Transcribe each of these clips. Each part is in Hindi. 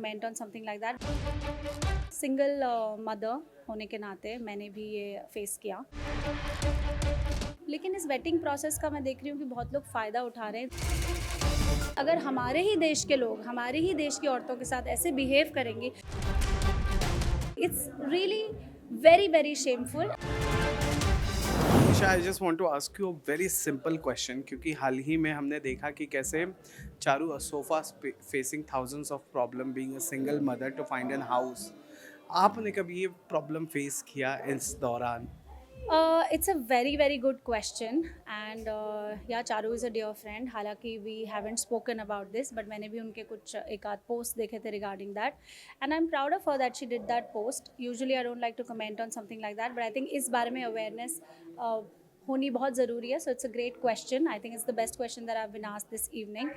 Comment on something like that. Single mother होने के नाते मैंने भी ये फेस किया, लेकिन इस वेटिंग प्रोसेस का मैं देख रही हूँ कि बहुत लोग फ़ायदा उठा रहे हैं। अगर हमारे ही देश के लोग हमारे ही देश की औरतों के साथ ऐसे बिहेव करेंगे, it's really very very shameful. Nisha, I just want to ask you a very simple question, क्योंकि हाल ही में हमने देखा कि कैसे Charu Asopa facing thousands of problem being a single mother to find an house. आपने कभी ये प्रॉब्लम फेस किया इस दौरान? It's a very very good question and yeah, Charu is a dear friend. हालांकि we haven't spoken about this, but मैंने भी उनके कुछ एक आध post देखे थे regarding that, and I'm proud of her that she did that post. Usually I don't like to comment on something like that, but I think इस बारे में awareness होनी बहुत ज़रूरी है. So it's a great question. I think it's the best question that I've been asked this evening.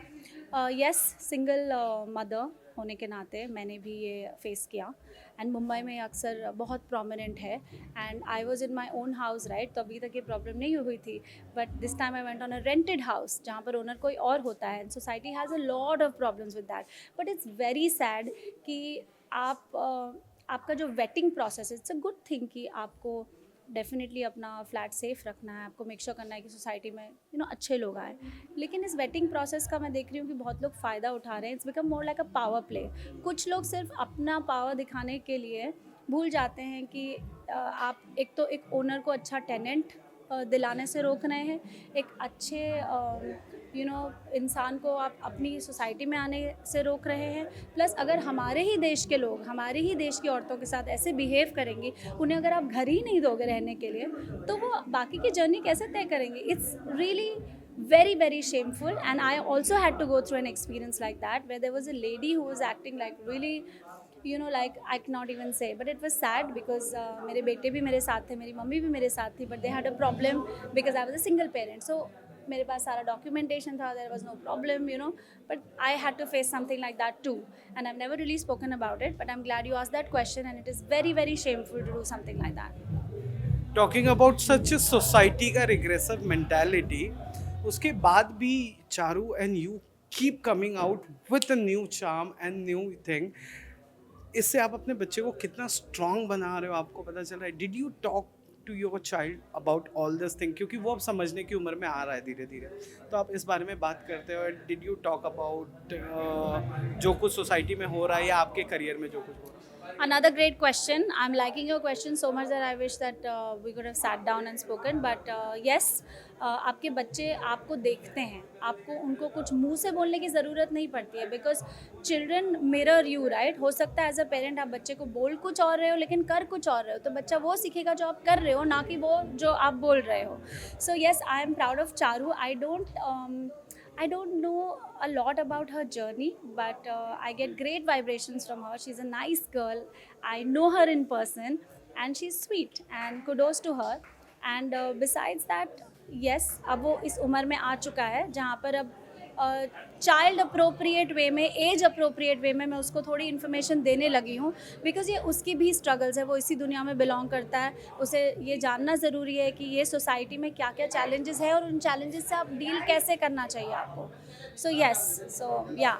Yes, single mother होने के नाते मैंने भी ये फेस किया, एंड मुंबई में अक्सर बहुत प्रोमिनेंट है, and I was in my own house right, तो अभी तक ये प्रॉब्लम नहीं हुई थी, but this time I went on a rented house जहाँ पर ओनर कोई और होता है, and society has a lot of problems with that. But it's very sad कि आपका जो वेटिंग प्रोसेस है, इट्स अ गुड थिंग कि आपको डेफिनेटली अपना फ्लैट सेफ रखना है, आपको मेक श्योर करना है कि सोसाइटी में अच्छे लोग आए, लेकिन इस वेटिंग प्रोसेस का मैं देख रही हूँ कि बहुत लोग फ़ायदा उठा रहे हैं. It's become more like a power play. कुछ लोग सिर्फ अपना पावर दिखाने के लिए भूल जाते हैं कि आप एक तो एक ओनर को अच्छा टेनेंट दिलाने से रोक रहे हैं, एक अच्छे इंसान को आप अपनी सोसाइटी में आने से रोक रहे हैं. प्लस अगर हमारे ही देश के लोग हमारे ही देश की औरतों के साथ ऐसे बिहेव करेंगे, उन्हें अगर आप घर ही नहीं दोगे रहने के लिए, तो वो बाकी की जर्नी कैसे तय करेंगे. It's really very very shameful, and I also had to go through an experience like that where there was a lady who was acting like really like I cannot even say, but it was sad because मेरे बेटे भी मेरे साथ थे, मेरी मम्मी भी मेरे साथ थी, but they had a problem because I was a single parent. So मेरे पास सारा डॉक्यूमेंटेशन था, there was no problem, but I had to face something like that too, and I've never really spoken about it, but I'm glad you asked that question, and it is very very shameful to do something like that. Talking about such society का रिग्रेसिव मेंटालिटी, उसके बाद भी Charu and you keep coming out with a new charm and new thing. इससे आप अपने बच्चे को कितना स्ट्रांग बना रहे हो, आपको पता चल रहा है. Did you talk to your child about all this thing, क्योंकि वो अब समझने की उम्र में आ रहा है धीरे धीरे, तो आप इस बारे में बात करते हो. डिड यू टॉक अबाउट जो कुछ सोसाइटी में हो रहा है या आपके करियर में जो कुछ हो रहा है? Another great question. I'm liking your question so much that I wish that we could have sat down and spoken. But yes, आपके बच्चे आपको देखते हैं, आपको उनको कुछ मुंह से बोलने की ज़रूरत नहीं पड़ती है, because children mirror you right. हो सकता है एज अ पेरेंट आप बच्चे को बोल कुछ और रहे हो लेकिन कर कुछ और रहे हो, तो बच्चा वो सीखेगा जो आप कर रहे हो, ना कि वो जो आप बोल रहे हो. So yes, I am proud of Charu. I don't know a lot about her journey, but I get great vibrations from her. She's a nice girl. I know her in person, and she's sweet. And kudos to her. And besides that, yes, अब वो इस उम्र में आ चुका है जहाँ पर अब चाइल्ड अप्रोप्रिएट वे में, एज अप्रोप्रिएट वे में मैं उसको थोड़ी इन्फॉर्मेशन देने लगी हूँ, बिकॉज ये उसकी भी स्ट्रगल्स है, वो इसी दुनिया में बिलोंग करता है. उसे ये जानना ज़रूरी है कि ये सोसाइटी में क्या क्या चैलेंजेस है और उन चैलेंजेस से आप डील कैसे करना चाहिए आपको. सो येस, सो या.